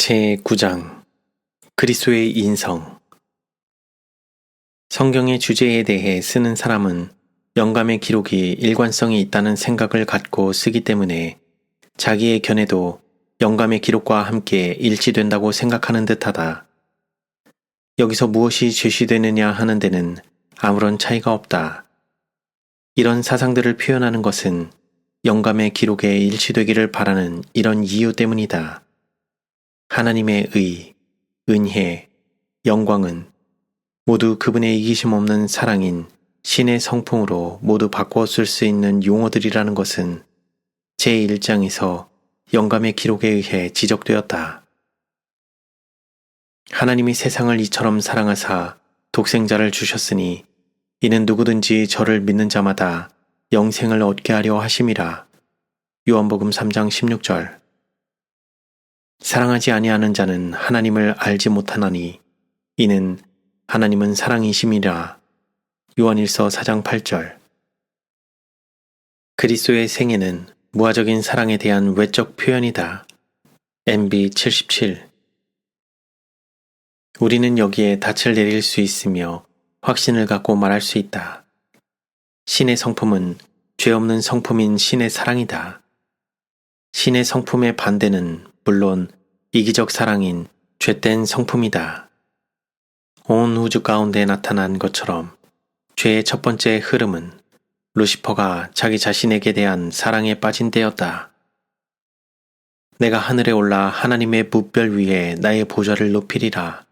제9장 그리스도의 인성. 성경의 주제에 대해 쓰는 사람은 영감의 기록이 일관성이 있다는 생각을 갖고 쓰기 때문에 자기의 견해도 영감의 기록과 함께 일치된다고 생각하는 듯하다. 여기서 무엇이 제시되느냐 하는 데는 아무런 차이가 없다. 이런 사상들을 표현하는 것은 영감의 기록에 일치되기를 바라는 이런 이유 때문이다. 하나님의 의, 은혜, 영광은 모두 그분의 이기심 없는 사랑인 신의 성품으로 모두 바꾸어 쓸 수 있는 용어들이라는 것은 제1장에서 영감의 기록에 의해 지적되었다. 하나님이 세상을 이처럼 사랑하사 독생자를 주셨으니 이는 누구든지 저를 믿는 자마다 영생을 얻게 하려 하심이라. 요한복음 3장 16절. 사랑하지 아니하는 자는 하나님을 알지 못하나니 이는 하나님은 사랑이심이라. 요한일서 4장 8절. 그리스도의 생애는 무화적인 사랑에 대한 외적 표현이다. MB 77. 우리는 여기에 닻을 내릴 수 있으며 확신을 갖고 말할 수 있다. 신의 성품은 죄 없는 성품인 신의 사랑이다. 신의 성품의 반대는 물론 이기적 사랑인 죄된 성품이다. 온 우주 가운데 나타난 것처럼 죄의 첫 번째 흐름은 루시퍼가 자기 자신에게 대한 사랑에 빠진 때였다. 내가 하늘에 올라 하나님의 뭇별 위에 나의 보좌를 높이리라.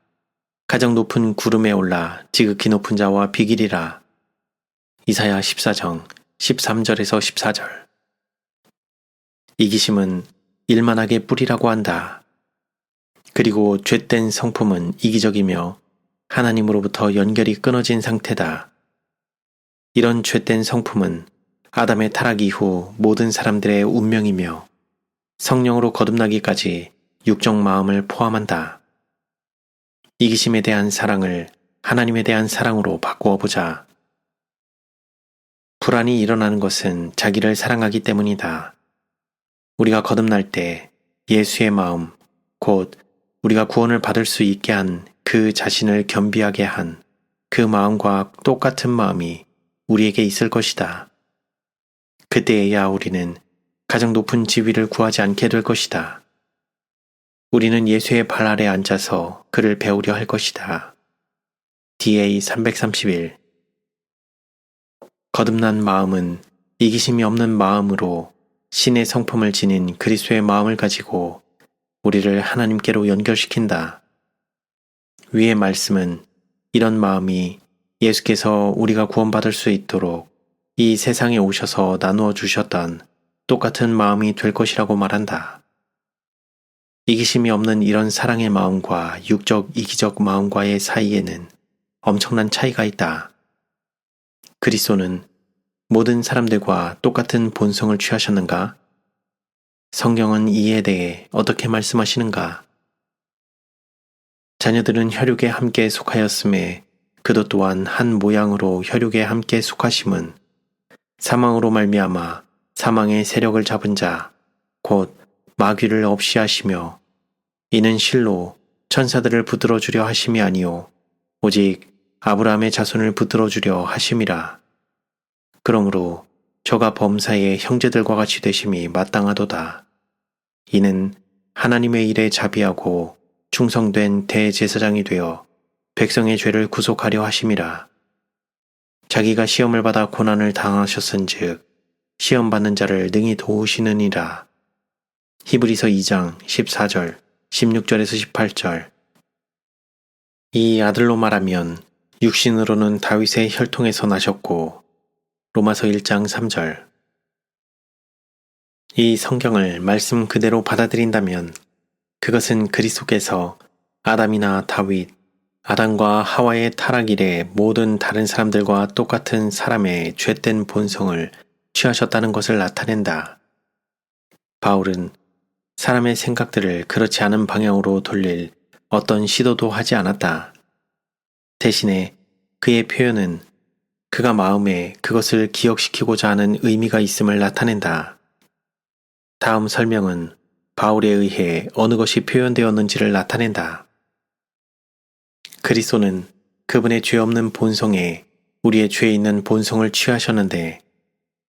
가장 높은 구름에 올라 지극히 높은 자와 비기리라. 이사야 14장 13절에서 14절. 이기심은 일만하게 뿌리라고 한다. 그리고 죄된 성품은 이기적이며 하나님으로부터 연결이 끊어진 상태다. 이런 죄된 성품은 아담의 타락 이후 모든 사람들의 운명이며 성령으로 거듭나기까지 육적 마음을 포함한다. 이기심에 대한 사랑을 하나님에 대한 사랑으로 바꾸어 보자. 불안이 일어나는 것은 자기를 사랑하기 때문이다. 우리가 거듭날 때 예수의 마음, 곧 우리가 구원을 받을 수 있게 한 그 자신을 겸비하게 한 그 마음과 똑같은 마음이 우리에게 있을 것이다. 그때에야 우리는 가장 높은 지위를 구하지 않게 될 것이다. 우리는 예수의 발 아래 앉아서 그를 배우려 할 것이다. DA 331. 거듭난 마음은 이기심이 없는 마음으로 신의 성품을 지닌 그리스도의 마음을 가지고 우리를 하나님께로 연결시킨다. 위의 말씀은 이런 마음이 예수께서 우리가 구원받을 수 있도록 이 세상에 오셔서 나누어 주셨던 똑같은 마음이 될 것이라고 말한다. 이기심이 없는 이런 사랑의 마음과 육적 이기적 마음과의 사이에는 엄청난 차이가 있다. 그리스도는 모든 사람들과 똑같은 본성을 취하셨는가? 성경은 이에 대해 어떻게 말씀하시는가? 자녀들은 혈육에 함께 속하였음에 그도 또한 한 모양으로 혈육에 함께 속하심은 사망으로 말미암아 사망의 세력을 잡은 자, 곧 마귀를 없이 하시며 이는 실로 천사들을 붙들어 주려 하심이 아니요 오직 아브라함의 자손을 붙들어 주려 하심이라. 그러므로 저가 범사의 형제들과 같이 되심이 마땅하도다. 이는 하나님의 일에 자비하고 충성된 대제사장이 되어 백성의 죄를 구속하려 하심이라. 자기가 시험을 받아 고난을 당하셨은즉 시험받는 자를 능히 도우시느니라. 히브리서 2장 14절 16절에서 18절. 이 아들로 말하면 육신으로는 다윗의 혈통에서 나셨고 로마서 1장 3절. 이 성경을 말씀 그대로 받아들인다면 그것은 그리스도께서 아담이나 다윗, 아담과 하와의 타락 이래 모든 다른 사람들과 똑같은 사람의 죄된 본성을 취하셨다는 것을 나타낸다. 바울은 사람의 생각들을 그렇지 않은 방향으로 돌릴 어떤 시도도 하지 않았다. 대신에 그의 표현은 그가 마음에 그것을 기억시키고자 하는 의미가 있음을 나타낸다. 다음 설명은 바울에 의해 어느 것이 표현되었는지를 나타낸다. 그리스도는 그분의 죄 없는 본성에 우리의 죄 있는 본성을 취하셨는데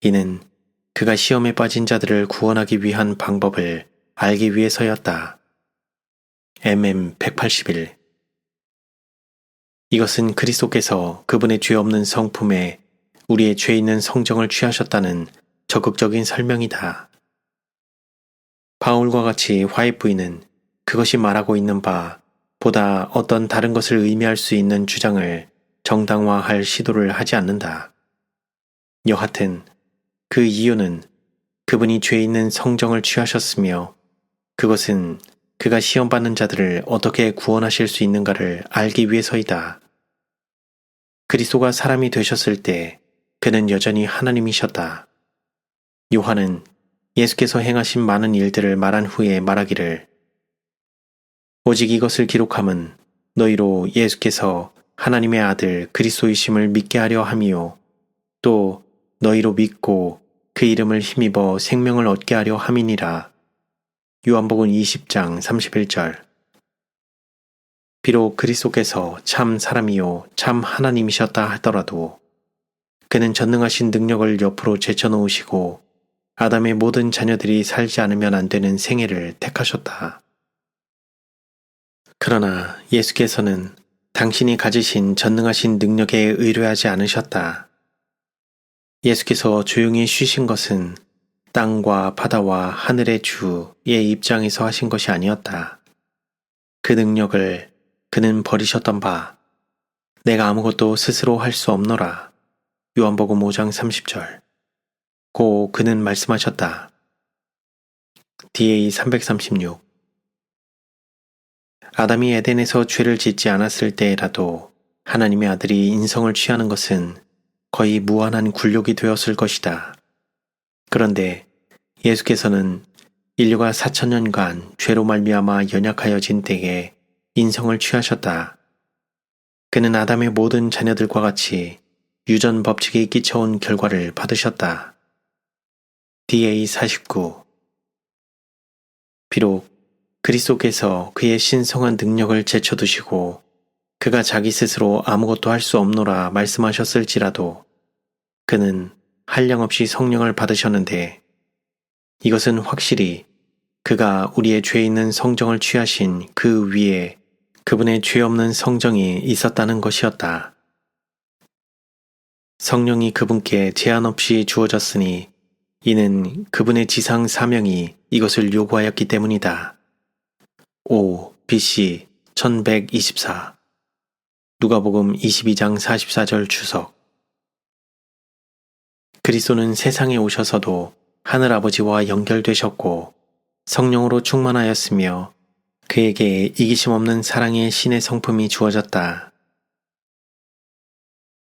이는 그가 시험에 빠진 자들을 구원하기 위한 방법을 알기 위해서였다. MM 181 이것은 그리스도께서 그분의 죄 없는 성품에 우리의 죄 있는 성정을 취하셨다는 적극적인 설명이다. 바울과 같이 화해부인은 그것이 말하고 있는 바 보다 어떤 다른 것을 의미할 수 있는 주장을 정당화할 시도를 하지 않는다. 여하튼 그 이유는 그분이 죄 있는 성정을 취하셨으며 그것은 그가 시험받는 자들을 어떻게 구원하실 수 있는가를 알기 위해서이다. 그리스도가 사람이 되셨을 때 그는 여전히 하나님이셨다. 요한은 예수께서 행하신 많은 일들을 말한 후에 말하기를 오직 이것을 기록함은 너희로 예수께서 하나님의 아들 그리스도이심을 믿게 하려 함이요 또 너희로 믿고 그 이름을 힘입어 생명을 얻게 하려 함이니라. 요한복음 20장 31절 비록 그리스도께서 참 사람이요 참 하나님이셨다 하더라도 그는 전능하신 능력을 옆으로 제쳐놓으시고 아담의 모든 자녀들이 살지 않으면 안 되는 생애를 택하셨다. 그러나 예수께서는 당신이 가지신 전능하신 능력에 의뢰하지 않으셨다. 예수께서 조용히 쉬신 것은 땅과 바다와 하늘의 주의 입장에서 하신 것이 아니었다. 그 능력을 그는 버리셨던 바 내가 아무것도 스스로 할 수 없노라. 요한복음 5장 30절 고 그는 말씀하셨다. DA 336 아담이 에덴에서 죄를 짓지 않았을 때라도 하나님의 아들이 인성을 취하는 것은 거의 무한한 굴욕이 되었을 것이다. 그런데 예수께서는 인류가 4,000년간 죄로 말미암아 연약하여진 때에 인성을 취하셨다. 그는 아담의 모든 자녀들과 같이 유전 법칙이 끼쳐온 결과를 받으셨다. DA 49 비록 그리스도께서 그의 신성한 능력을 제쳐두시고 그가 자기 스스로 아무것도 할 수 없노라 말씀하셨을지라도 그는 한량없이 성령을 받으셨는데 이것은 확실히 그가 우리의 죄 있는 성정을 취하신 그 위에 그분의 죄 없는 성정이 있었다는 것이었다. 성령이 그분께 제한 없이 주어졌으니 이는 그분의 지상 사명이 이것을 요구하였기 때문이다. 5. BC 1124 누가복음 22장 44절 주석 그리스도는 세상에 오셔서도 하늘아버지와 연결되셨고 성령으로 충만하였으며 그에게 이기심 없는 사랑의 신의 성품이 주어졌다.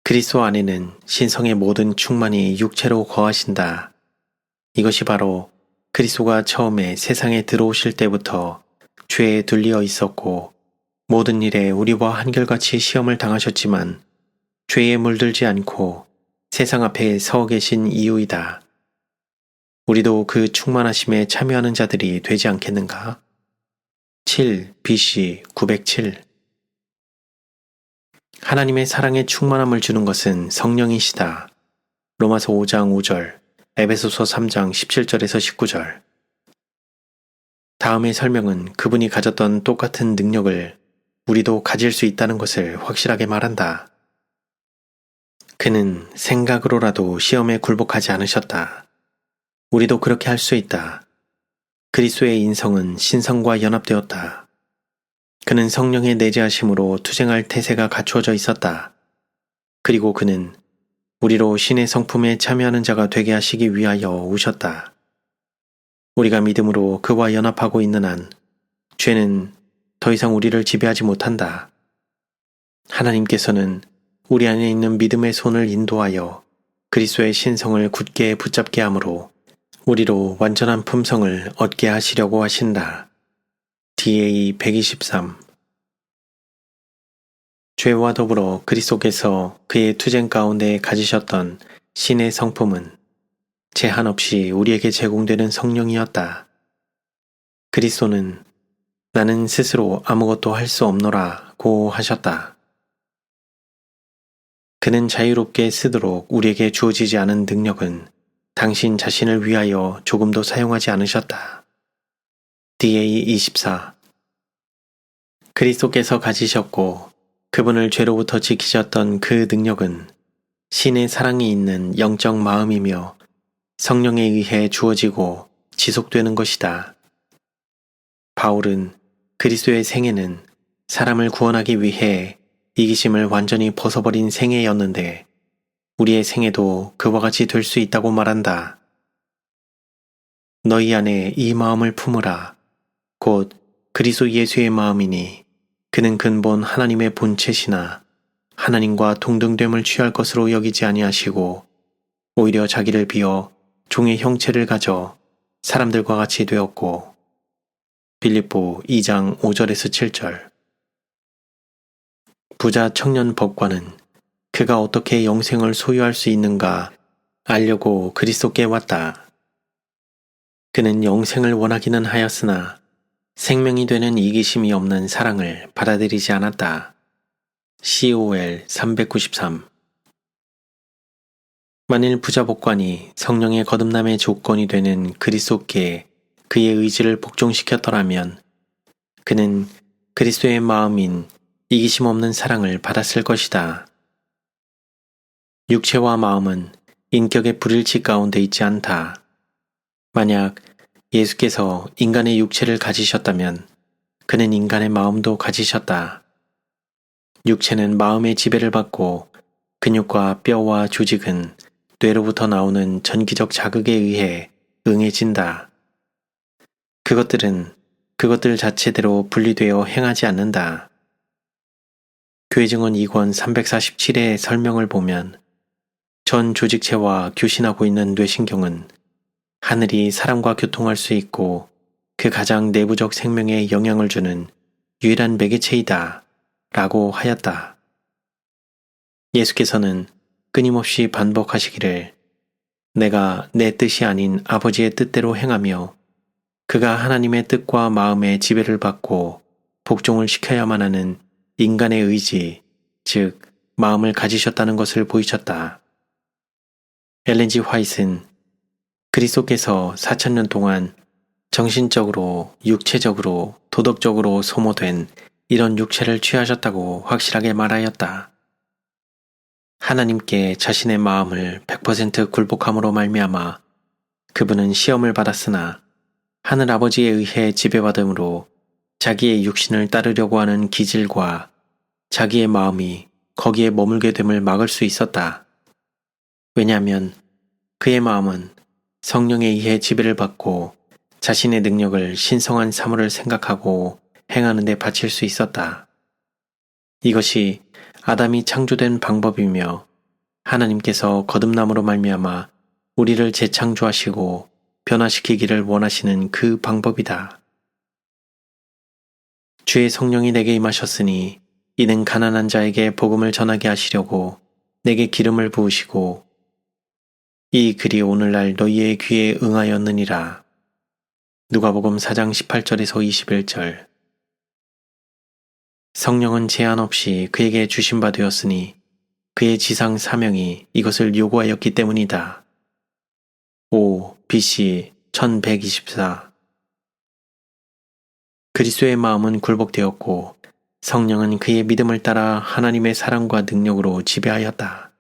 그리스도 안에는 신성의 모든 충만이 육체로 거하신다. 이것이 바로 그리스도가 처음에 세상에 들어오실 때부터 죄에 둘리어 있었고 모든 일에 우리와 한결같이 시험을 당하셨지만 죄에 물들지 않고 세상 앞에 서 계신 이유이다. 우리도 그 충만하심에 참여하는 자들이 되지 않겠는가? 7. BC 907 하나님의 사랑의 충만함을 주는 것은 성령이시다. 로마서 5장 5절, 에베소서 3장 17절에서 19절 다음의 설명은 그분이 가졌던 똑같은 능력을 우리도 가질 수 있다는 것을 확실하게 말한다. 그는 생각으로라도 시험에 굴복하지 않으셨다. 우리도 그렇게 할 수 있다. 그리스도의 인성은 신성과 연합되었다. 그는 성령의 내재하심으로 투쟁할 태세가 갖추어져 있었다. 그리고 그는 우리로 신의 성품에 참여하는 자가 되게 하시기 위하여 오셨다. 우리가 믿음으로 그와 연합하고 있는 한 죄는 더 이상 우리를 지배하지 못한다. 하나님께서는 우리 안에 있는 믿음의 손을 인도하여 그리스도의 신성을 굳게 붙잡게 하므로 우리로 완전한 품성을 얻게 하시려고 하신다. DA 123 죄와 더불어 그리스도께서 그의 투쟁 가운데 가지셨던 신의 성품은 제한 없이 우리에게 제공되는 성령이었다. 그리스도는 나는 스스로 아무것도 할 수 없노라고 하셨다. 그는 자유롭게 쓰도록 우리에게 주어지지 않은 능력은 당신 자신을 위하여 조금도 사용하지 않으셨다. DA24 그리스도께서 가지셨고 그분을 죄로부터 지키셨던 그 능력은 신의 사랑이 있는 영적 마음이며 성령에 의해 주어지고 지속되는 것이다. 바울은 그리스도의 생애는 사람을 구원하기 위해 이기심을 완전히 벗어버린 생애였는데 우리의 생애도 그와 같이 될 수 있다고 말한다. 너희 안에 이 마음을 품으라. 곧 그리스도 예수의 마음이니 그는 근본 하나님의 본체시나 하나님과 동등됨을 취할 것으로 여기지 아니하시고 오히려 자기를 비어 종의 형체를 가져 사람들과 같이 되었고 빌립보 2장 5절에서 7절 부자 청년 법관은 그가 어떻게 영생을 소유할 수 있는가 알려고 그리스도께 왔다. 그는 영생을 원하기는 하였으나 생명이 되는 이기심이 없는 사랑을 받아들이지 않았다. COL 393 만일 부자 법관이 성령의 거듭남의 조건이 되는 그리스도께 그의 의지를 복종시켰더라면 그는 그리스도의 마음인 이기심 없는 사랑을 받았을 것이다. 육체와 마음은 인격의 불일치 가운데 있지 않다. 만약 예수께서 인간의 육체를 가지셨다면 그는 인간의 마음도 가지셨다. 육체는 마음의 지배를 받고 근육과 뼈와 조직은 뇌로부터 나오는 전기적 자극에 의해 응해진다. 그것들은 그것들 자체대로 분리되어 행하지 않는다. 교회증언 2권 347회의 설명을 보면 전 조직체와 교신하고 있는 뇌신경은 하늘이 사람과 교통할 수 있고 그 가장 내부적 생명에 영향을 주는 유일한 매개체이다 라고 하였다. 예수께서는 끊임없이 반복하시기를 내가 내 뜻이 아닌 아버지의 뜻대로 행하며 그가 하나님의 뜻과 마음의 지배를 받고 복종을 시켜야만 하는 인간의 의지, 즉 마음을 가지셨다는 것을 보이셨다. 엘렌 G. 화이트는 그리스도께서 4000년 동안 정신적으로, 육체적으로, 도덕적으로 소모된 이런 육체를 취하셨다고 확실하게 말하였다. 하나님께 자신의 마음을 100% 굴복함으로 말미암아 그분은 시험을 받았으나 하늘 아버지에 의해 지배받음으로 자기의 육신을 따르려고 하는 기질과 자기의 마음이 거기에 머물게 됨을 막을 수 있었다. 왜냐하면 그의 마음은 성령에 의해 지배를 받고 자신의 능력을 신성한 사물을 생각하고 행하는 데 바칠 수 있었다. 이것이 아담이 창조된 방법이며 하나님께서 거듭남으로 말미암아 우리를 재창조하시고 변화시키기를 원하시는 그 방법이다. 주의 성령이 내게 임하셨으니 이는 가난한 자에게 복음을 전하게 하시려고 내게 기름을 부으시고 이 글이 오늘날 너희의 귀에 응하였느니라. 누가복음 4장 18절에서 21절 성령은 제한 없이 그에게 주신 바 되었으니 그의 지상 사명이 이것을 요구하였기 때문이다. 5. BC 1124 그리스도의 마음은 굴복되었고 성령은 그의 믿음을 따라 하나님의 사랑과 능력으로 지배하였다.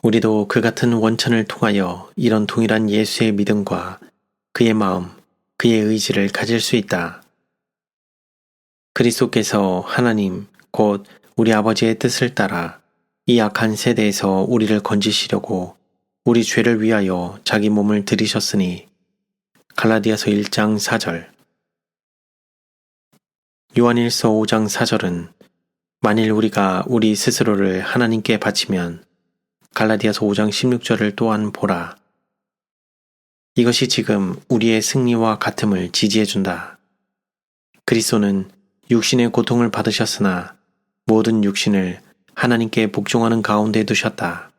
우리도 그 같은 원천을 통하여 이런 동일한 예수의 믿음과 그의 마음, 그의 의지를 가질 수 있다. 그리스도께서 하나님, 곧 우리 아버지의 뜻을 따라 이 악한 세대에서 우리를 건지시려고 우리 죄를 위하여 자기 몸을 들이셨으니 갈라디아서 1장 4절 요한일서 5장 4절은 만일 우리가 우리 스스로를 하나님께 바치면 갈라디아서 5장 16절을 또한 보라. 이것이 지금 우리의 승리와 같음을 지지해준다. 그리스도는 육신의 고통을 받으셨으나 모든 육신을 하나님께 복종하는 가운데 두셨다.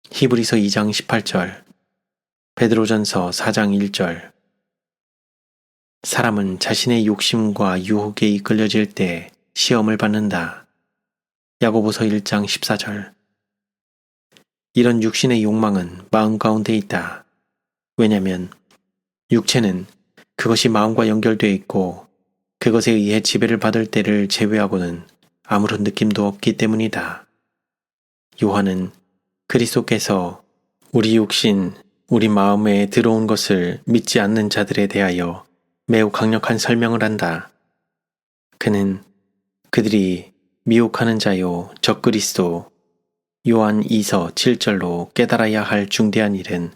히브리서 2장 18절, 베드로전서 4장 1절 사람은 자신의 욕심과 유혹에 이끌려질 때 시험을 받는다. 야고보서 1장 14절. 이런 육신의 욕망은 마음 가운데 있다. 왜냐하면 육체는 그것이 마음과 연결되어 있고 그것에 의해 지배를 받을 때를 제외하고는 아무런 느낌도 없기 때문이다. 요한은 그리스도께서 우리 육신, 우리 마음에 들어온 것을 믿지 않는 자들에 대하여 매우 강력한 설명을 한다. 그는 그들이 미혹하는 자요 적그리스도 요한 2서 7절로 깨달아야 할 중대한 일은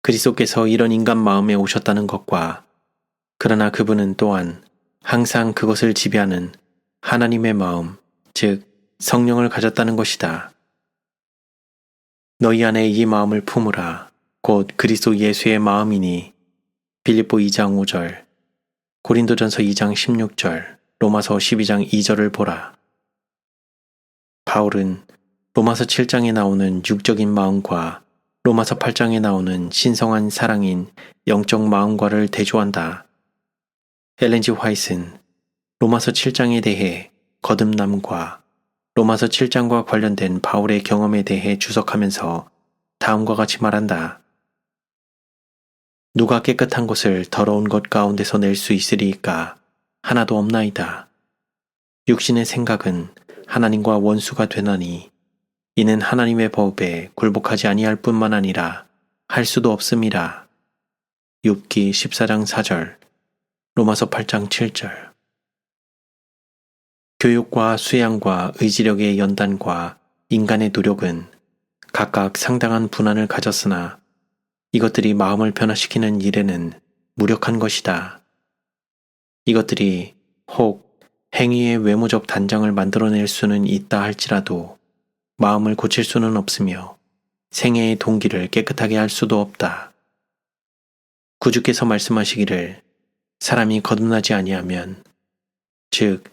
그리스도께서 이런 인간 마음에 오셨다는 것과 그러나 그분은 또한 항상 그것을 지배하는 하나님의 마음, 즉 성령을 가졌다는 것이다. 너희 안에 이 마음을 품으라. 곧 그리스도 예수의 마음이니 빌립보 2장 5절, 고린도전서 2장 16절, 로마서 12장 2절을 보라. 바울은 로마서 7장에 나오는 육적인 마음과 로마서 8장에 나오는 신성한 사랑인 영적 마음과를 대조한다. 엘렌 G. 화이트는 로마서 7장에 대해 거듭남과 로마서 7장과 관련된 바울의 경험에 대해 주석하면서 다음과 같이 말한다. 누가 깨끗한 것을 더러운 것 가운데서 낼 수 있으리이까? 하나도 없나이다. 육신의 생각은 하나님과 원수가 되나니 이는 하나님의 법에 굴복하지 아니할 뿐만 아니라 할 수도 없음이라. 욥기 14장 4절, 로마서 8장 7절. 교육과 수양과 의지력의 연단과 인간의 노력은 각각 상당한 분한을 가졌으나 이것들이 마음을 변화시키는 일에는 무력한 것이다. 이것들이 혹 행위의 외모적 단장을 만들어낼 수는 있다 할지라도 마음을 고칠 수는 없으며 생애의 동기를 깨끗하게 할 수도 없다. 구주께서 말씀하시기를 사람이 거듭나지 아니하면, 즉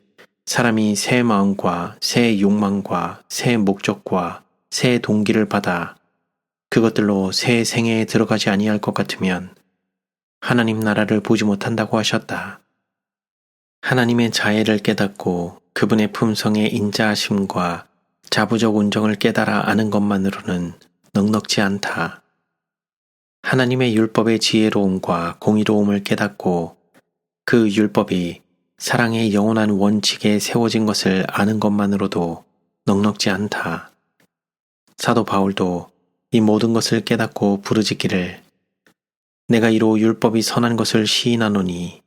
사람이 새 마음과 새 욕망과 새 목적과 새 동기를 받아 그것들로 새 생애에 들어가지 아니할 것 같으면 하나님 나라를 보지 못한다고 하셨다. 하나님의 자애를 깨닫고 그분의 품성의 인자하심과 자부적 온정을 깨달아 아는 것만으로는 넉넉지 않다. 하나님의 율법의 지혜로움과 공의로움을 깨닫고 그 율법이 사랑의 영원한 원칙에 세워진 것을 아는 것만으로도 넉넉지 않다. 사도 바울도 이 모든 것을 깨닫고 부르짖기를 내가 이로 율법이 선한 것을 시인하노니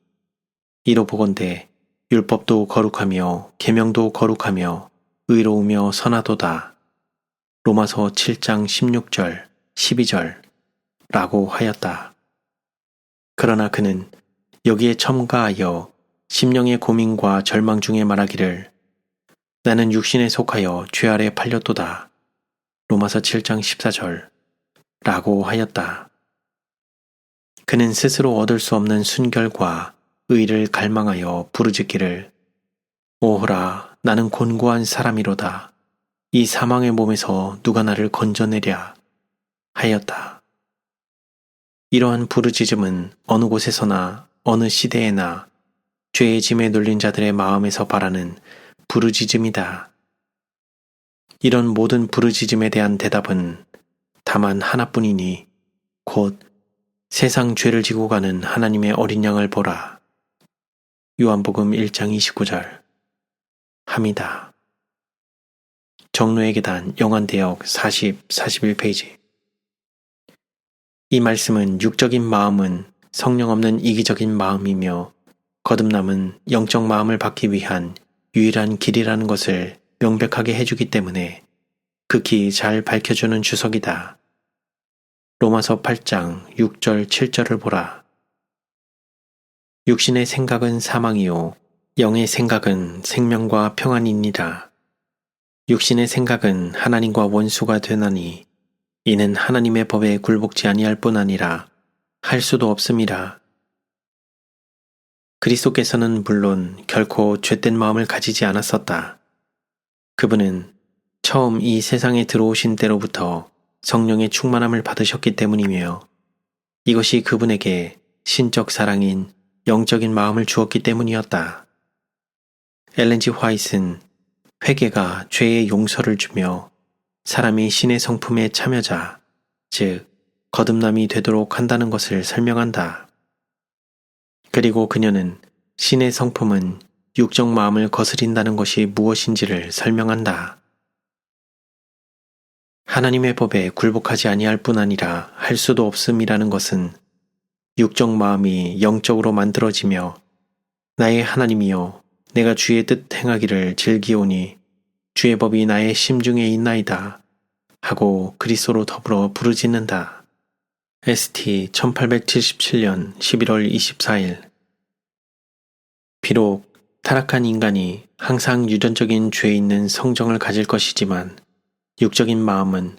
이로 보건대 율법도 거룩하며 계명도 거룩하며 의로우며 선하도다. 로마서 7장 16절, 12절 라고 하였다. 그러나 그는 여기에 첨가하여 심령의 고민과 절망 중에 말하기를 나는 육신에 속하여 죄 아래 팔렸도다. 로마서 7장 14절 라고 하였다. 그는 스스로 얻을 수 없는 순결과 의를 갈망하여 부르짖기를 오호라 나는 곤고한 사람이로다. 이 사망의 몸에서 누가 나를 건져내랴 하였다. 이러한 부르짖음은 어느 곳에서나 어느 시대에나 죄의 짐에 눌린 자들의 마음에서 바라는 부르짖음이다. 이런 모든 부르짖음에 대한 대답은 다만 하나뿐이니 곧 세상 죄를 지고 가는 하나님의 어린 양을 보라. 요한복음 1장 29절 함이다. 정로의 계단 영안대역 40, 41페이지. 이 말씀은 육적인 마음은 성령 없는 이기적인 마음이며 거듭남은 영적 마음을 받기 위한 유일한 길이라는 것을 명백하게 해주기 때문에 극히 잘 밝혀주는 주석이다. 로마서 8장 6절 7절을 보라. 육신의 생각은 사망이요 영의 생각은 생명과 평안이니라. 육신의 생각은 하나님과 원수가 되나니 이는 하나님의 법에 굴복지 아니할 뿐 아니라 할 수도 없음이라. 그리스도께서는 물론 결코 죄된 마음을 가지지 않았었다. 그분은 처음 이 세상에 들어오신 때로부터 성령의 충만함을 받으셨기 때문이며 이것이 그분에게 신적 사랑인 영적인 마음을 주었기 때문이었다. 엘렌 G. 화이트는 회개가 죄의 용서를 주며 사람이 신의 성품에 참여자, 즉 거듭남이 되도록 한다는 것을 설명한다. 그리고 그녀는 신의 성품은 육적 마음을 거스린다는 것이 무엇인지를 설명한다. 하나님의 법에 굴복하지 아니할 뿐 아니라 할 수도 없음이라는 것은 육적 마음이 영적으로 만들어지며 나의 하나님이여 내가 주의 뜻 행하기를 즐기오니 주의 법이 나의 심중에 있나이다 하고 그리스도로 더불어 부르짖는다. ST 1877년 11월 24일. 비록 타락한 인간이 항상 유전적인 죄 있는 성정을 가질 것이지만 육적인 마음은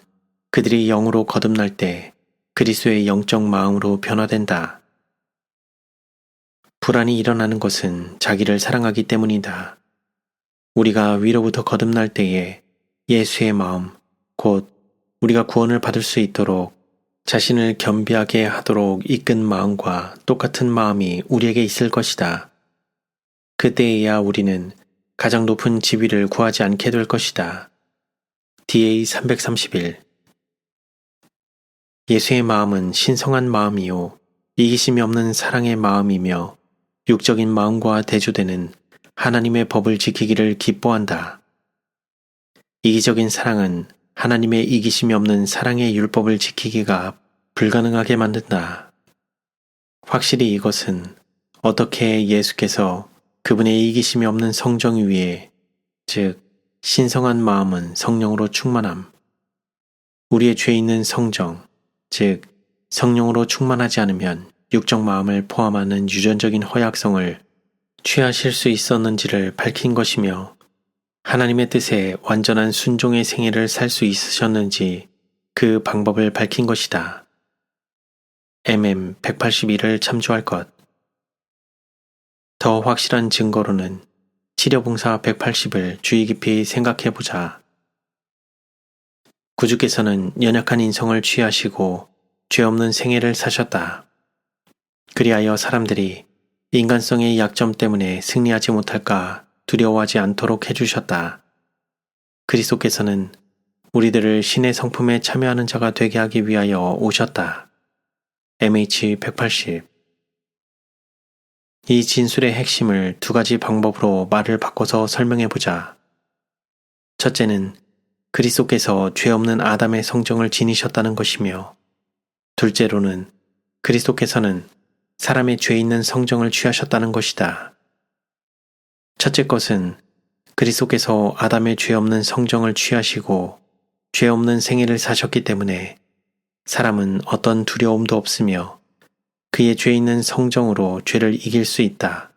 그들이 영으로 거듭날 때 그리스도의 영적 마음으로 변화된다. 불안이 일어나는 것은 자기를 사랑하기 때문이다. 우리가 위로부터 거듭날 때에 예수의 마음, 곧 우리가 구원을 받을 수 있도록 자신을 겸비하게 하도록 이끈 마음과 똑같은 마음이 우리에게 있을 것이다. 그때에야 우리는 가장 높은 지위를 구하지 않게 될 것이다. DA 331. 예수의 마음은 신성한 마음이요 이기심이 없는 사랑의 마음이며 육적인 마음과 대조되는 하나님의 법을 지키기를 기뻐한다. 이기적인 사랑은 하나님의 이기심이 없는 사랑의 율법을 지키기가 불가능하게 만든다. 확실히 이것은 어떻게 예수께서 그분의 이기심이 없는 성정 위에, 즉 신성한 마음은 성령으로 충만함, 우리의 죄 있는 성정, 즉 성령으로 충만하지 않으면 육적 마음을 포함하는 유전적인 허약성을 취하실 수 있었는지를 밝힌 것이며 하나님의 뜻에 완전한 순종의 생애를 살 수 있으셨는지 그 방법을 밝힌 것이다. MM 181을 참조할 것. 더 확실한 증거로는 치료봉사 180을 주의 깊이 생각해보자. 구주께서는 연약한 인성을 취하시고 죄 없는 생애를 사셨다. 그리하여 사람들이 인간성의 약점 때문에 승리하지 못할까 두려워하지 않도록 해주셨다. 그리스도께서는 우리들을 신의 성품에 참여하는 자가 되게 하기 위하여 오셨다. MH 180. 이 진술의 핵심을 두 가지 방법으로 말을 바꿔서 설명해보자. 첫째는 그리스도께서 죄 없는 아담의 성정을 지니셨다는 것이며, 둘째로는 그리스도께서는 사람의 죄 있는 성정을 취하셨다는 것이다. 첫째 것은 그리스도께서 아담의 죄 없는 성정을 취하시고 죄 없는 생애를 사셨기 때문에 사람은 어떤 두려움도 없으며 그의 죄 있는 성정으로 죄를 이길 수 있다.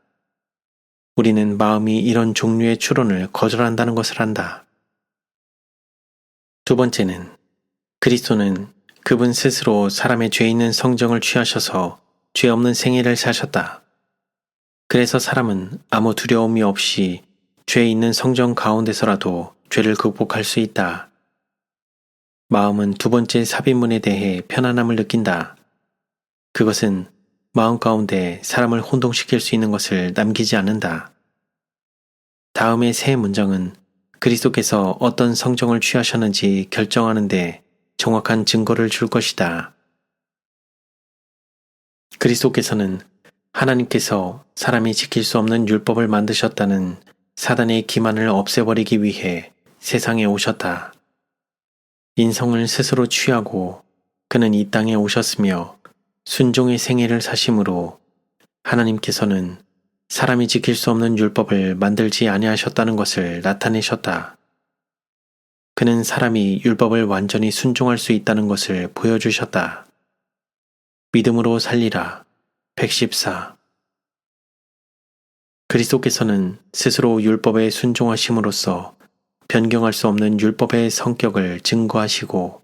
우리는 마음이 이런 종류의 추론을 거절한다는 것을 안다. 두 번째는 그리스도는 그분 스스로 사람의 죄 있는 성정을 취하셔서 죄 없는 생애를 사셨다. 그래서 사람은 아무 두려움이 없이 죄 있는 성정 가운데서라도 죄를 극복할 수 있다. 마음은 두 번째 삽입문에 대해 편안함을 느낀다. 그것은 마음 가운데 사람을 혼동시킬 수 있는 것을 남기지 않는다. 다음의 세 문장은 그리스도께서 어떤 성정을 취하셨는지 결정하는데 정확한 증거를 줄 것이다. 그리스도께서는 하나님께서 사람이 지킬 수 없는 율법을 만드셨다는 사단의 기만을 없애버리기 위해 세상에 오셨다. 인성을 스스로 취하고 그는 이 땅에 오셨으며 순종의 생애를 사심으로 하나님께서는 사람이 지킬 수 없는 율법을 만들지 아니하셨다는 것을 나타내셨다. 그는 사람이 율법을 완전히 순종할 수 있다는 것을 보여주셨다. 믿음으로 살리라. 114. 그리스도께서는 스스로 율법에 순종하심으로써 변경할 수 없는 율법의 성격을 증거하시고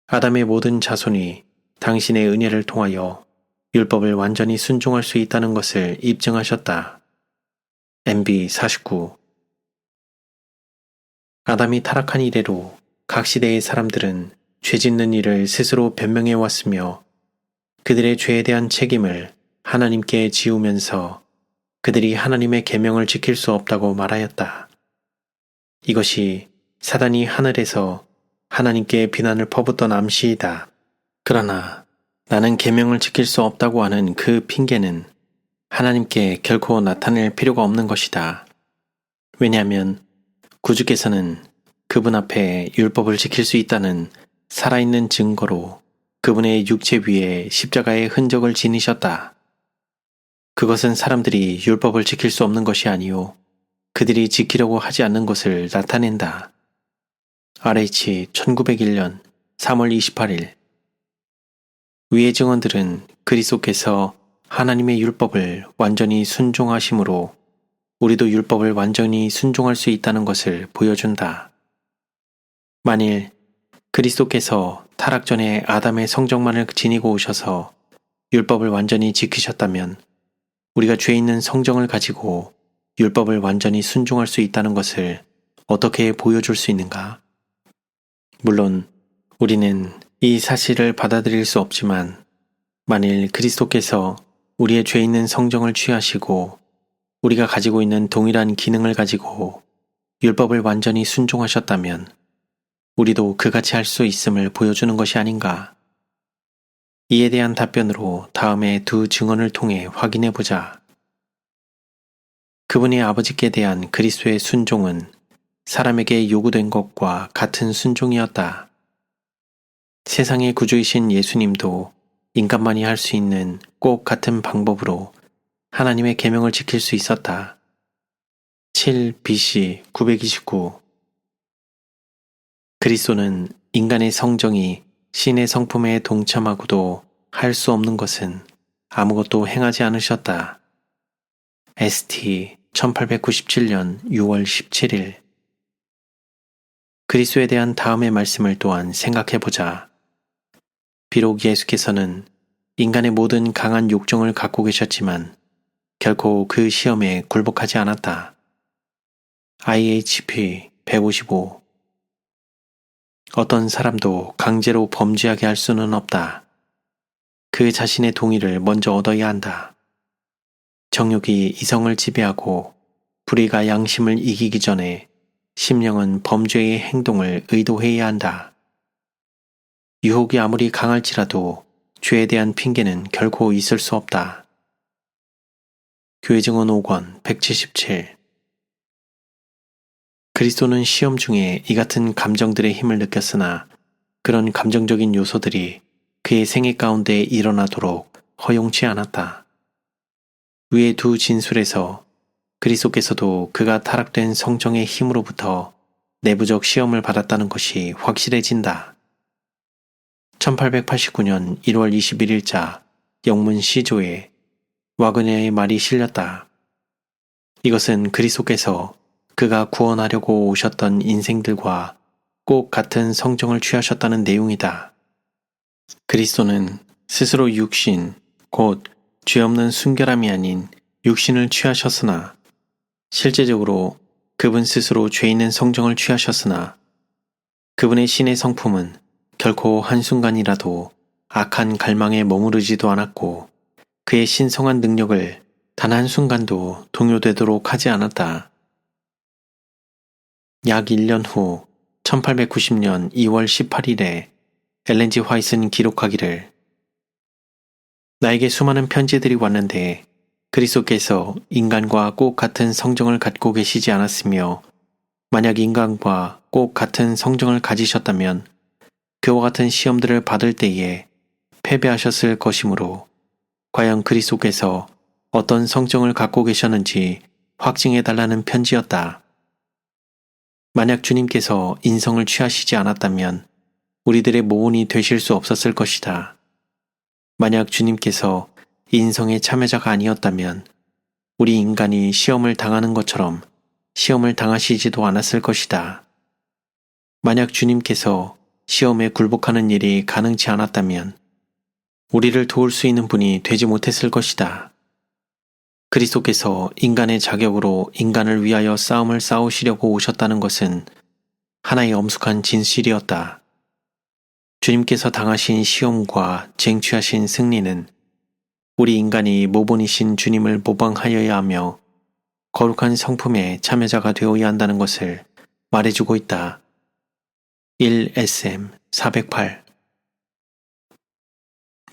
아담의 모든 자손이 당신의 은혜를 통하여 율법을 완전히 순종할 수 있다는 것을 입증하셨다. MB 49. 아담이 타락한 이래로 각 시대의 사람들은 죄 짓는 일을 스스로 변명해 왔으며 그들의 죄에 대한 책임을 하나님께 지우면서 그들이 하나님의 계명을 지킬 수 없다고 말하였다. 이것이 사단이 하늘에서 하나님께 비난을 퍼붓던 암시이다. 그러나 나는 계명을 지킬 수 없다고 하는 그 핑계는 하나님께 결코 나타낼 필요가 없는 것이다. 왜냐하면 구주께서는 그분 앞에 율법을 지킬 수 있다는 살아있는 증거로 그분의 육체 위에 십자가의 흔적을 지니셨다. 그것은 사람들이 율법을 지킬 수 없는 것이 아니요 그들이 지키려고 하지 않는 것을 나타낸다. RH 1901년 3월 28일 위의 증언들은 그리스도께서 하나님의 율법을 완전히 순종하심으로 우리도 율법을 완전히 순종할 수 있다는 것을 보여준다. 만일 그리스도께서 타락 전에 아담의 성정만을 지니고 오셔서 율법을 완전히 지키셨다면 우리가 죄 있는 성정을 가지고 율법을 완전히 순종할 수 있다는 것을 어떻게 보여줄 수 있는가? 물론 우리는 이 사실을 받아들일 수 없지만 만일 그리스도께서 우리의 죄 있는 성정을 취하시고 우리가 가지고 있는 동일한 기능을 가지고 율법을 완전히 순종하셨다면 우리도 그같이 할 수 있음을 보여주는 것이 아닌가? 이에 대한 답변으로 다음에 두 증언을 통해 확인해 보자. 그분의 아버지께 대한 그리스도의 순종은 사람에게 요구된 것과 같은 순종이었다. 세상의 구주이신 예수님도 인간만이 할 수 있는 꼭 같은 방법으로 하나님의 계명을 지킬 수 있었다. 7 BC 929 그리스도는 인간의 성정이 신의 성품에 동참하고도 할 수 없는 것은 아무것도 행하지 않으셨다. ST 1897년 6월 17일 그리스도에 대한 다음의 말씀을 또한 생각해보자. 비록 예수께서는 인간의 모든 강한 욕정을 갖고 계셨지만 결코 그 시험에 굴복하지 않았다. IHP 155 어떤 사람도 강제로 범죄하게 할 수는 없다. 그 자신의 동의를 먼저 얻어야 한다. 정욕이 이성을 지배하고 불의가 양심을 이기기 전에 심령은 범죄의 행동을 의도해야 한다. 유혹이 아무리 강할지라도 죄에 대한 핑계는 결코 있을 수 없다. 교회 증언 5권 177 그리스도는 시험 중에 이 같은 감정들의 힘을 느꼈으나 그런 감정적인 요소들이 그의 생애 가운데 일어나도록 허용치 않았다. 위의 두 진술에서 그리스도께서도 그가 타락된 성정의 힘으로부터 내부적 시험을 받았다는 것이 확실해진다. 1889년 1월 21일자 영문 시조에 와그네의 말이 실렸다. 이것은 그리스도께서 그가 구원하려고 오셨던 인생들과 꼭 같은 성정을 취하셨다는 내용이다. 그리스도는 스스로 육신, 곧 죄 없는 순결함이 아닌 육신을 취하셨으나 실제적으로 그분 스스로 죄 있는 성정을 취하셨으나 그분의 신의 성품은 결코 한순간이라도 악한 갈망에 머무르지도 않았고 그의 신성한 능력을 단 한순간도 동요되도록 하지 않았다. 약 1년 후 1890년 2월 18일에 엘렌 G 화이트는 기록하기를 나에게 수많은 편지들이 왔는데 그리스도께서 인간과 꼭 같은 성정을 갖고 계시지 않았으며 만약 인간과 꼭 같은 성정을 가지셨다면 그와 같은 시험들을 받을 때에 패배하셨을 것이므로 과연 그리스도께서 어떤 성정을 갖고 계셨는지 확증해달라는 편지였다. 만약 주님께서 인성을 취하시지 않았다면 우리들의 모훈이 되실 수 없었을 것이다. 만약 주님께서 인성의 참여자가 아니었다면 우리 인간이 시험을 당하는 것처럼 시험을 당하시지도 않았을 것이다. 만약 주님께서 시험에 굴복하는 일이 가능치 않았다면 우리를 도울 수 있는 분이 되지 못했을 것이다. 그리스도께서 인간의 자격으로 인간을 위하여 싸움을 싸우시려고 오셨다는 것은 하나의 엄숙한 진실이었다. 주님께서 당하신 시험과 쟁취하신 승리는 우리 인간이 모본이신 주님을 모방하여야 하며 거룩한 성품의 참여자가 되어야 한다는 것을 말해주고 있다. 1SM 408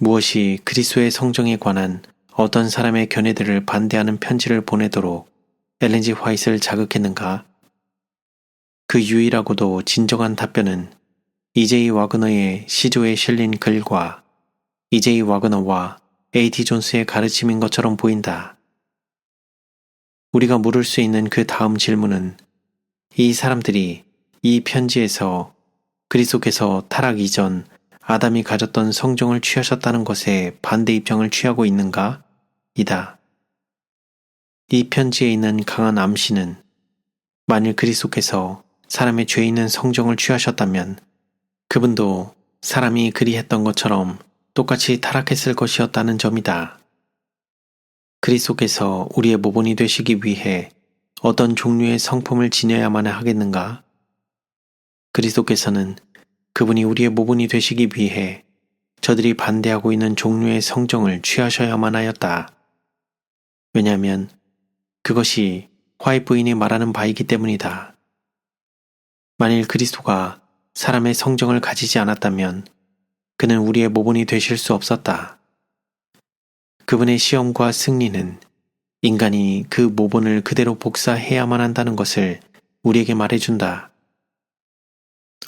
무엇이 그리스도의 성정에 관한 어떤 사람의 견해들을 반대하는 편지를 보내도록 엘렌 G. 화이트를 자극했는가? 그 유일하고도 진정한 답변은 E.J. 와그너의 시조에 실린 글과 E.J. 와그너와 A.T. 존스의 가르침인 것처럼 보인다. 우리가 물을 수 있는 그 다음 질문은 이 사람들이 이 편지에서 그리스도께서 타락 이전 아담이 가졌던 성정을 취하셨다는 것에 반대 입장을 취하고 있는가? 이다. 이 편지에 있는 강한 암시는 만일 그리스도께서 사람의 죄 있는 성정을 취하셨다면 그분도 사람이 그리했던 것처럼 똑같이 타락했을 것이었다는 점이다. 그리스도께서 우리의 모본이 되시기 위해 어떤 종류의 성품을 지녀야만 하겠는가? 그리스도께서는 그분이 우리의 모본이 되시기 위해 저들이 반대하고 있는 종류의 성정을 취하셔야만 하였다. 왜냐하면 그것이 화이트 부인이 말하는 바이기 때문이다. 만일 그리스도가 사람의 성정을 가지지 않았다면 그는 우리의 모본이 되실 수 없었다. 그분의 시험과 승리는 인간이 그 모본을 그대로 복사해야만 한다는 것을 우리에게 말해준다.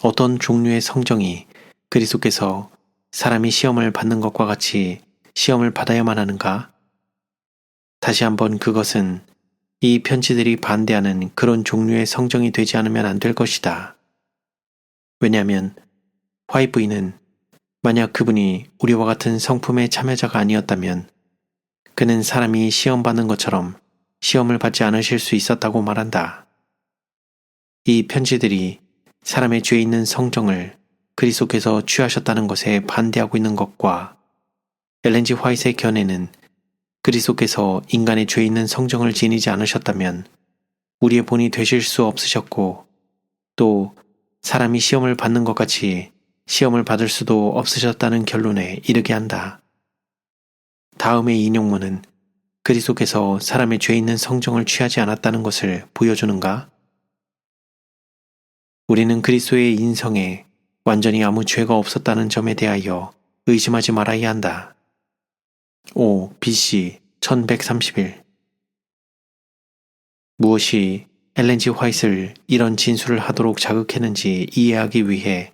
어떤 종류의 성정이 그리스도께서 사람이 시험을 받는 것과 같이 시험을 받아야만 하는가? 다시 한번 그것은 이 편지들이 반대하는 그런 종류의 성정이 되지 않으면 안 될 것이다. 왜냐하면 화이트 부인은 만약 그분이 우리와 같은 성품의 참여자가 아니었다면 그는 사람이 시험받는 것처럼 시험을 받지 않으실 수 있었다고 말한다. 이 편지들이 사람의 죄 있는 성정을 그리스도께서 취하셨다는 것에 반대하고 있는 것과 엘렌 G. 화이트의 견해는 그리스도께서 인간의 죄 있는 성정을 지니지 않으셨다면 우리의 본이 되실 수 없으셨고 또 사람이 시험을 받는 것 같이 시험을 받을 수도 없으셨다는 결론에 이르게 한다. 다음의 인용문은 그리스도께서 사람의 죄 있는 성정을 취하지 않았다는 것을 보여주는가? 우리는 그리스도의 인성에 완전히 아무 죄가 없었다는 점에 대하여 의심하지 말아야 한다. 5. BC 1131 무엇이 엘렌 G. 화이트를 이런 진술을 하도록 자극했는지 이해하기 위해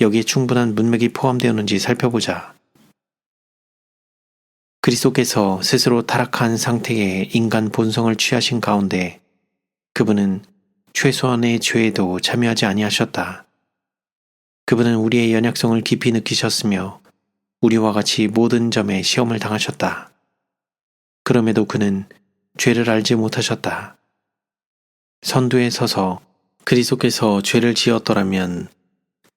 여기에 충분한 문맥이 포함되었는지 살펴보자. 그리스도께서 스스로 타락한 상태의 인간 본성을 취하신 가운데 그분은 최소한의 죄에도 참여하지 아니하셨다. 그분은 우리의 연약성을 깊이 느끼셨으며 우리와 같이 모든 점에 시험을 당하셨다. 그럼에도 그는 죄를 알지 못하셨다. 선두에 서서 그리스도께서 죄를 지었더라면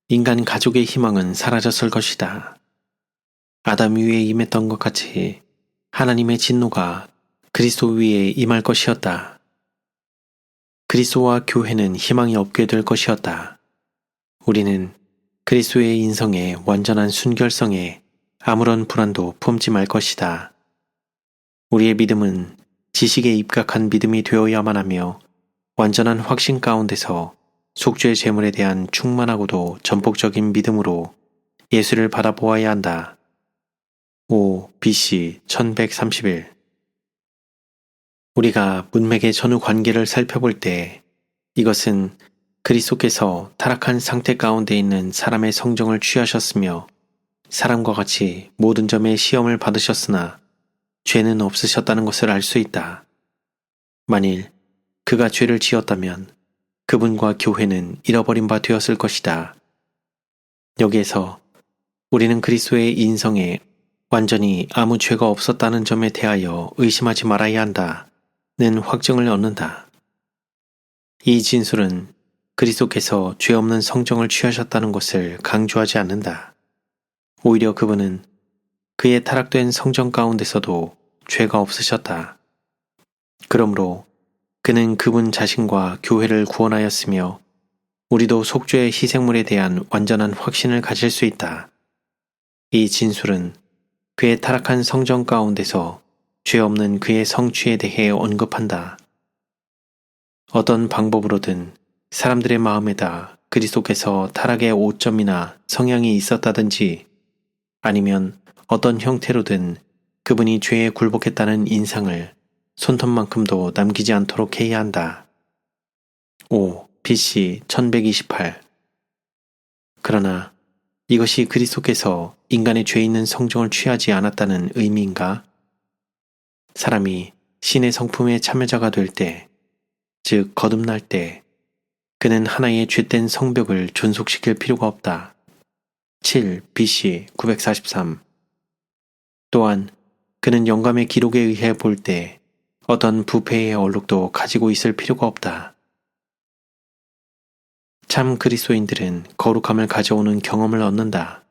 인간 가족의 희망은 사라졌을 것이다. 아담 위에 임했던 것 같이 하나님의 진노가 그리스도 위에 임할 것이었다. 그리스도와 교회는 희망이 없게 될 것이었다. 우리는 그리스도의 인성의 완전한 순결성에 아무런 불안도 품지 말 것이다. 우리의 믿음은 지식에 입각한 믿음이 되어야만 하며 완전한 확신 가운데서 속죄 제물에 대한 충만하고도 전폭적인 믿음으로 예수를 바라보아야 한다. 5. BC 1131 우리가 문맥의 전후 관계를 살펴볼 때 이것은 그리스도께서 타락한 상태 가운데 있는 사람의 성정을 취하셨으며 사람과 같이 모든 점에 시험을 받으셨으나 죄는 없으셨다는 것을 알 수 있다. 만일 그가 죄를 지었다면 그분과 교회는 잃어버린 바 되었을 것이다. 여기에서 우리는 그리스도의 인성에 완전히 아무 죄가 없었다는 점에 대하여 의심하지 말아야 한다는 확증을 얻는다. 이 진술은 그리스도께서 죄 없는 성정을 취하셨다는 것을 강조하지 않는다. 오히려 그분은 그의 타락된 성정 가운데서도 죄가 없으셨다. 그러므로 그는 그분 자신과 교회를 구원하였으며 우리도 속죄의 희생물에 대한 완전한 확신을 가질 수 있다. 이 진술은 그의 타락한 성정 가운데서 죄 없는 그의 성취에 대해 언급한다. 어떤 방법으로든 사람들의 마음에다 그리스도께서 타락의 오점이나 성향이 있었다든지 아니면 어떤 형태로든 그분이 죄에 굴복했다는 인상을 손톱만큼도 남기지 않도록 해야 한다. 5. BC 1128 그러나 이것이 그리스도께서 인간의 죄 있는 성정을 취하지 않았다는 의미인가? 사람이 신의 성품의 참여자가 될 때, 즉 거듭날 때 그는 하나의 죄된 성벽을 존속시킬 필요가 없다. 7. BC 943 또한 그는 영감의 기록에 의해 볼 때 어떤 부패의 얼룩도 가지고 있을 필요가 없다. 참 그리스도인들은 거룩함을 가져오는 경험을 얻는다.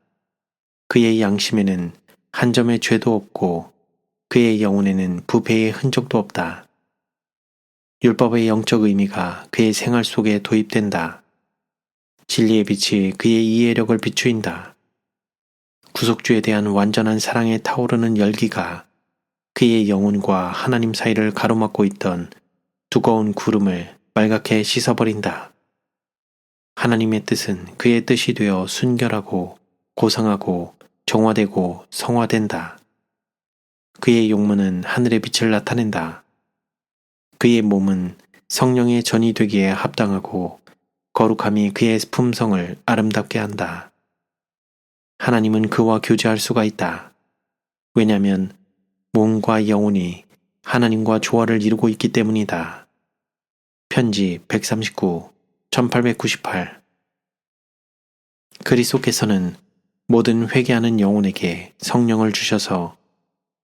그의 양심에는 한 점의 죄도 없고 그의 영혼에는 부패의 흔적도 없다. 율법의 영적 의미가 그의 생활 속에 도입된다. 진리의 빛이 그의 이해력을 비추인다. 구속주에 대한 완전한 사랑에 타오르는 열기가 그의 영혼과 하나님 사이를 가로막고 있던 두꺼운 구름을 빨갛게 씻어버린다. 하나님의 뜻은 그의 뜻이 되어 순결하고 고상하고 정화되고 성화된다. 그의 용모는 하늘의 빛을 나타낸다. 그의 몸은 성령의 전이 되기에 합당하고 거룩함이 그의 품성을 아름답게 한다. 하나님은 그와 교제할 수가 있다. 왜냐하면 몸과 영혼이 하나님과 조화를 이루고 있기 때문이다. 편지 139, 1898 그리스도께서는 모든 회개하는 영혼에게 성령을 주셔서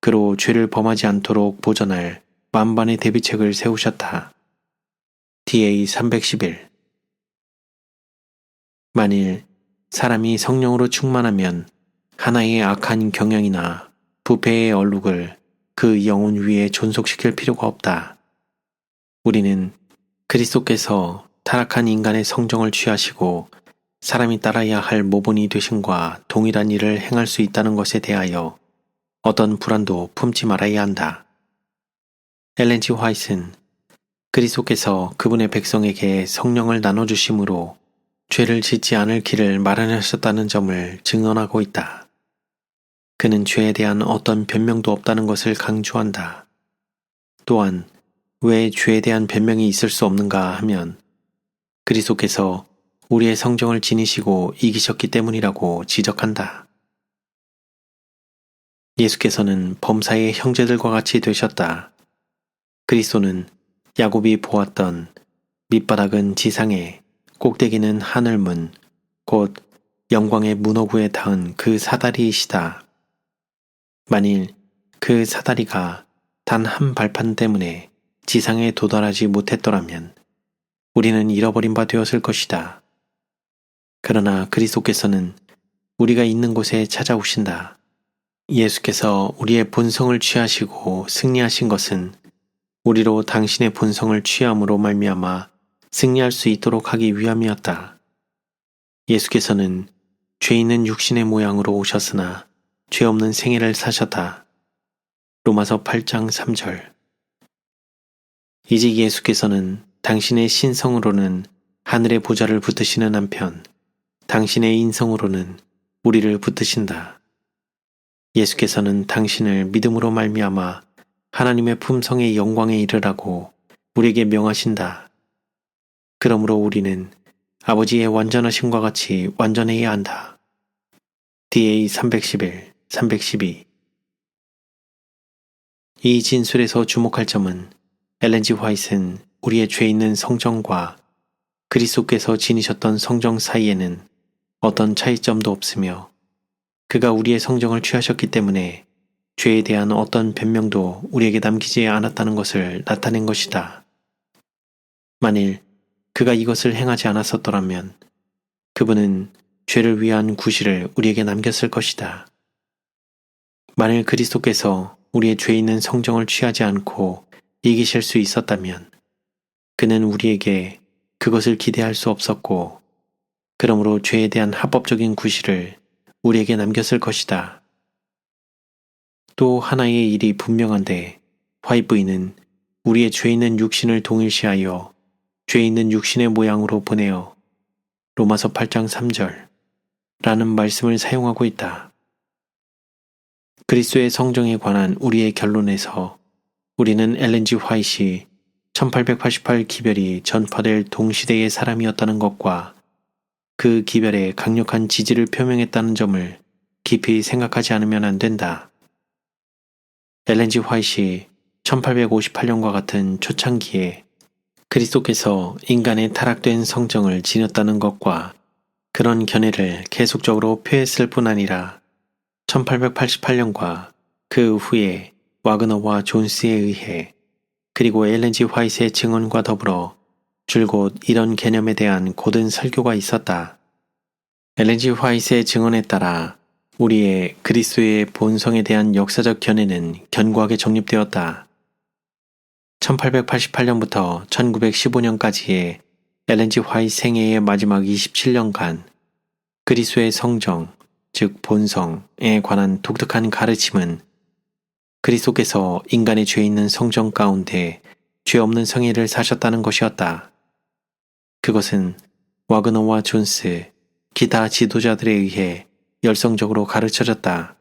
그로 죄를 범하지 않도록 보전할 만반의 대비책을 세우셨다. DA 311 만일 사람이 성령으로 충만하면 하나의 악한 경영이나 부패의 얼룩을 그 영혼 위에 존속시킬 필요가 없다. 우리는 그리스도께서 타락한 인간의 성정을 취하시고 사람이 따라야 할 모본이 되심과 동일한 일을 행할 수 있다는 것에 대하여 어떤 불안도 품지 말아야 한다. 엘렌 G. 화이트는 그리스도께서 그분의 백성에게 성령을 나눠주심으로 죄를 짓지 않을 길을 마련하셨다는 점을 증언하고 있다. 그는 죄에 대한 어떤 변명도 없다는 것을 강조한다. 또한 왜 죄에 대한 변명이 있을 수 없는가 하면 그리스도께서 우리의 성정을 지니시고 이기셨기 때문이라고 지적한다. 예수께서는 범사의 형제들과 같이 되셨다. 그리스도는 야곱이 보았던 밑바닥은 지상에 꼭대기는 하늘문 곧 영광의 문호구에 닿은 그 사다리이시다. 만일 그 사다리가 단 한 발판 때문에 지상에 도달하지 못했더라면 우리는 잃어버린 바 되었을 것이다. 그러나 그리스도께서는 우리가 있는 곳에 찾아오신다. 예수께서 우리의 본성을 취하시고 승리하신 것은 우리로 당신의 본성을 취함으로 말미암아 승리할 수 있도록 하기 위함이었다. 예수께서는 죄 있는 육신의 모양으로 오셨으나 죄 없는 생애를 사셨다. 로마서 8장 3절 이제 예수께서는 당신의 신성으로는 하늘의 보좌를 붙드시는 한편 당신의 인성으로는 우리를 붙드신다. 예수께서는 당신을 믿음으로 말미암아 하나님의 품성의 영광에 이르라고 우리에게 명하신다. 그러므로 우리는 아버지의 완전하심과 같이 완전해야 한다. DA 311, 312 이 진술에서 주목할 점은 엘렌 G. 화이트는 우리의 죄 있는 성정과 그리스도께서 지니셨던 성정 사이에는 어떤 차이점도 없으며 그가 우리의 성정을 취하셨기 때문에 죄에 대한 어떤 변명도 우리에게 남기지 않았다는 것을 나타낸 것이다. 만일 그가 이것을 행하지 않았었더라면 그분은 죄를 위한 구실을 우리에게 남겼을 것이다. 만일 그리스도께서 우리의 죄 있는 성정을 취하지 않고 이기실 수 있었다면 그는 우리에게 그것을 기대할 수 없었고 그러므로 죄에 대한 합법적인 구실을 우리에게 남겼을 것이다. 또 하나의 일이 분명한데 화이트 부인은 우리의 죄 있는 육신을 동일시하여 죄 있는 육신의 모양으로 보내어 로마서 8장 3절 라는 말씀을 사용하고 있다. 그리스도의 성정에 관한 우리의 결론에서 우리는 엘렌 G. 화이트이 1888 기별이 전파될 동시대의 사람이었다는 것과 그 기별에 강력한 지지를 표명했다는 점을 깊이 생각하지 않으면 안 된다. 엘렌 G. 화이트이 1858년과 같은 초창기에 그리스도께서 인간의 타락된 성정을 지녔다는 것과 그런 견해를 계속적으로 표했을 뿐 아니라 1888년과 그 후에 와그너와 존스에 의해 그리고 엘렌 G. 화이트의 증언과 더불어 줄곧 이런 개념에 대한 고든 설교가 있었다. 엘렌 G. 화이트의 증언에 따라 우리의 그리스도의 본성에 대한 역사적 견해는 견고하게 정립되었다. 1888년부터 1915년까지의 엘렌 G. 화이트 생애의 마지막 27년간 그리스도의 성정, 즉 본성에 관한 독특한 가르침은 그리스도께서 인간의 죄 있는 성정 가운데 죄 없는 성애를 사셨다는 것이었다. 그것은 와그너와 존스, 기타 지도자들에 의해 열성적으로 가르쳐졌다.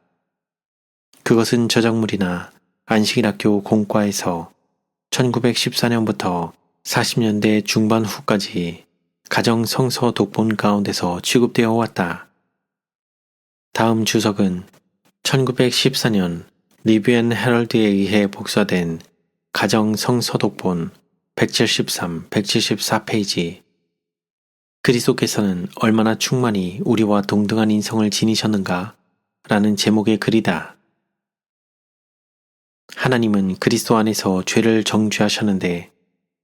그것은 저작물이나 안식일학교 공과에서 1914년부터 40년대 중반 후까지 가정 성서 독본 가운데서 취급되어 왔다. 다음 주석은 1914년 리뷰 앤 헤럴드에 의해 복사된 가정 성서 독본 173, 174페이지 그리스도께서는 얼마나 충만히 우리와 동등한 인성을 지니셨는가? 라는 제목의 글이다. 하나님은 그리스도 안에서 죄를 정죄하셨는데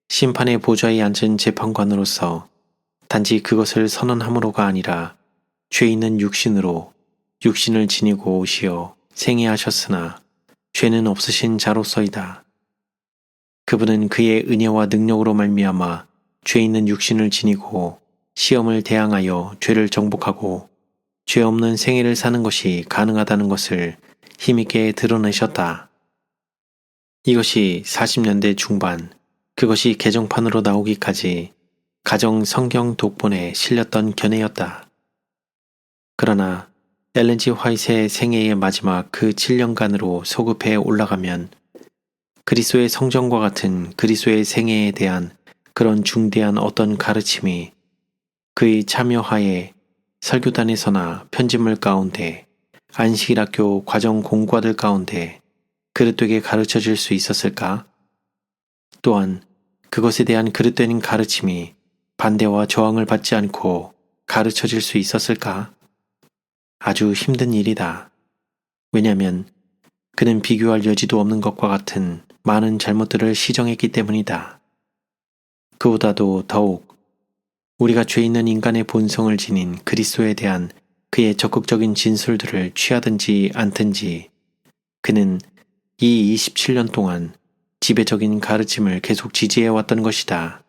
심판의 보좌에 앉은 재판관으로서 단지 그것을 선언함으로가 아니라 죄 있는 육신으로 육신을 지니고 오시어 생애하셨으나 죄는 없으신 자로서이다. 그분은 그의 은혜와 능력으로 말미암아 죄 있는 육신을 지니고 시험을 대항하여 죄를 정복하고 죄 없는 생애를 사는 것이 가능하다는 것을 힘있게 드러내셨다. 이것이 40년대 중반 그것이 개정판으로 나오기까지 가정 성경 독본에 실렸던 견해였다. 그러나 엘렌 G. 화이트의 생애의 마지막 그 7년간으로 소급해 올라가면 그리스도의 성정과 같은 그리스도의 생애에 대한 그런 중대한 어떤 가르침이 그의 참여하에 설교단에서나 편집물 가운데 안식일학교 과정 공과들 가운데 그릇되게 가르쳐질 수 있었을까? 또한 그것에 대한 그릇된 가르침이 반대와 저항을 받지 않고 가르쳐질 수 있었을까? 아주 힘든 일이다. 왜냐하면 그는 비교할 여지도 없는 것과 같은 많은 잘못들을 시정했기 때문이다. 그보다도 더욱 우리가 죄 있는 인간의 본성을 지닌 그리스도에 대한 그의 적극적인 진술들을 취하든지 않든지 그는 이 27년 동안 지배적인 가르침을 계속 지지해왔던 것이다.